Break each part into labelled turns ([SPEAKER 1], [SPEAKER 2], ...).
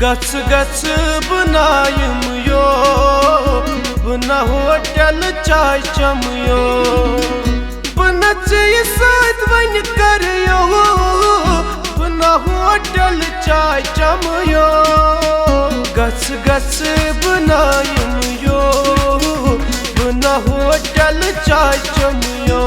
[SPEAKER 1] गच गच बनायम यो बना होटल चाय चमयो बनच साथ वन कर यो बना होटल चाय चमयो गच गच बनायम यो बना होटल चाय चमयो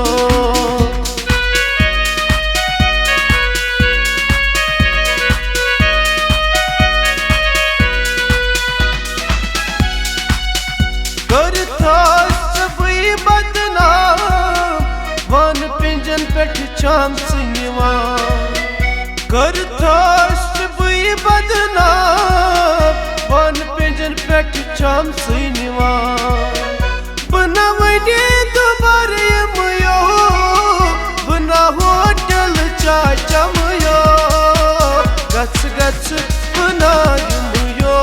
[SPEAKER 1] चाम सिंहवा करथास बुई बदना वन पिंजन पेट चाम सिंहवा बनवने दोबारे मयो बना होटल चाय चमयो गच गच बनायो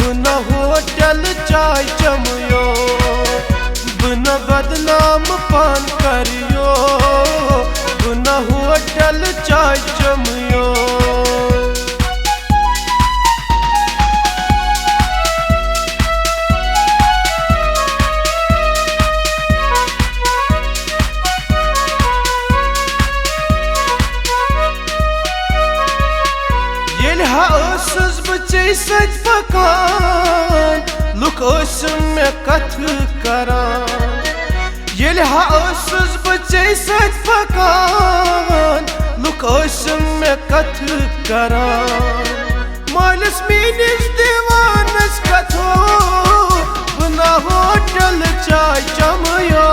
[SPEAKER 1] बना होटल चाय चमयो बना बदनाम पान करियो बना होटल चाय चमयो येल हाउस बच्चे सच पकान लुक में कथ करान येल हाउस बच्चे सच पकान लुक में कथ करान मालस मीनिस दीवानस कथो बना होटल चाय चमयो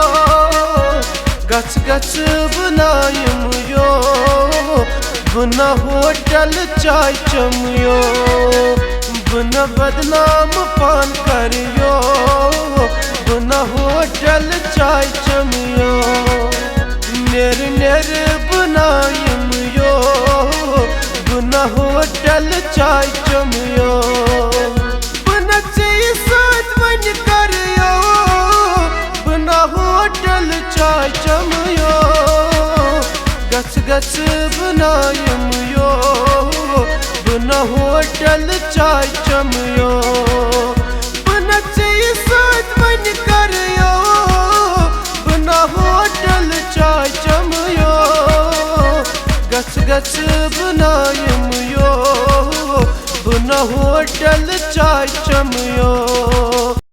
[SPEAKER 1] गच गच बनायम यो बना होटल चाय चमयो बना बदनाम पान करियो बना होटल चाय चमयो नेर नेर बनायम यो बना होटल चाय चमयो बना साथ वन करियो बना होटल चाय चमयो गच गच बनायम यो बना होटल चाय चमयो बना साथ वन करियो बना होटल चाय चमयो गच गच बनायम यो बना होटल चाय चमयो।